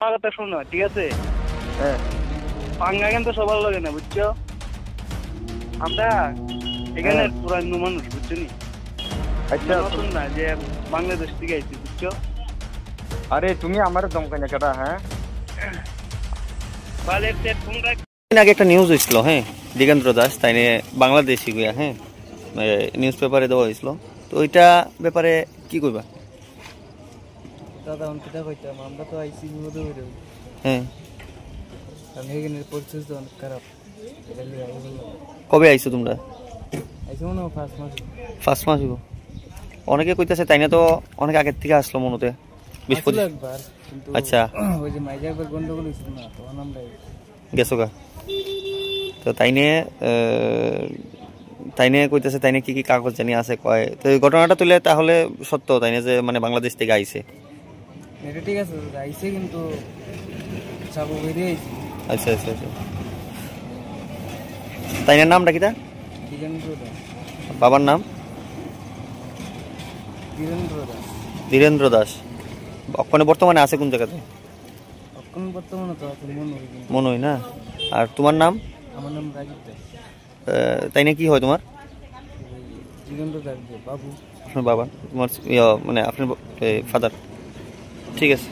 আমার কথা শোনো, ঠিক আছে? হ্যাঁ পাঙ্গা কিন্তু সবার লাগে না, বুঝছো? আমরা এখানে পুরানো মানুষ, বুঝছো নি? আচ্ছা নতুন না যে বাংলাদেশ থেকে আইছি, বুঝছো? আরে তুমি আমার দমকাই না কেটা হ্যাঁ তাহলে তোমরা দিন আগে একটা নিউজ হয়েছিল, হ্যাঁ, দিগেন্দ্র দাস তাই নিয়ে বাংলাদেশি গুয়া, হ্যাঁ, নিউজ পেপারে দেওয়া হয়েছিল। তো ওইটা ব্যাপারে কি কইবা? দাদা অনেকটা কইতাম আমরা তো আইসি বিপদে হইল, হ্যাঁ, কারণ এখানে পরিস্থিতি তো অনেক খারাপ। এটা লিয়ে আইসি বললাম। কবে আইছো তোমরা? আইসি মনে হয় 5 মাস। 5 মাস হইব। অনেকে কইতাছে তাই না, তো অনেক আগের থেকে আসলো মনে 20-25 একবার, কিন্তু আচ্ছা ওই যে মাইজা একবার গন্ডগোল হয়েছিল না, তখন আমরা গেছো গা। তো তাই নিয়ে কইতেছে তাই নিয়ে কি কি কাগজ জানি আছে কয়, তো এই ঘটনাটা তুলে তাহলে সত্য তাই না যে মানে বাংলাদেশ থেকে আইছে? এটা ঠিক আছে আইসে, কিন্তু চাবো বেরিয়ে আইসি। আচ্ছা আচ্ছা আচ্ছা, তাই না? নামটা কিটা? দিগেন্দ্র দাস। বাবার নাম? বীরেন্দ্র দাস। ধীরেন্দ্র দাস। ওখানে বর্তমানে আছে কোন জায়গাতে? এখন বর্তমানে তো আছে মনে হয়, কিন্তু মনে হয় না। আর তোমার নাম? আমার নাম রাজীব দাস। তাই না কি হয় তোমার? ওই দিগেন্দ্র দাস যে বাবু। আপনার বাবা, তোমার মানে আপনার ফাদার। ঠিক আছে।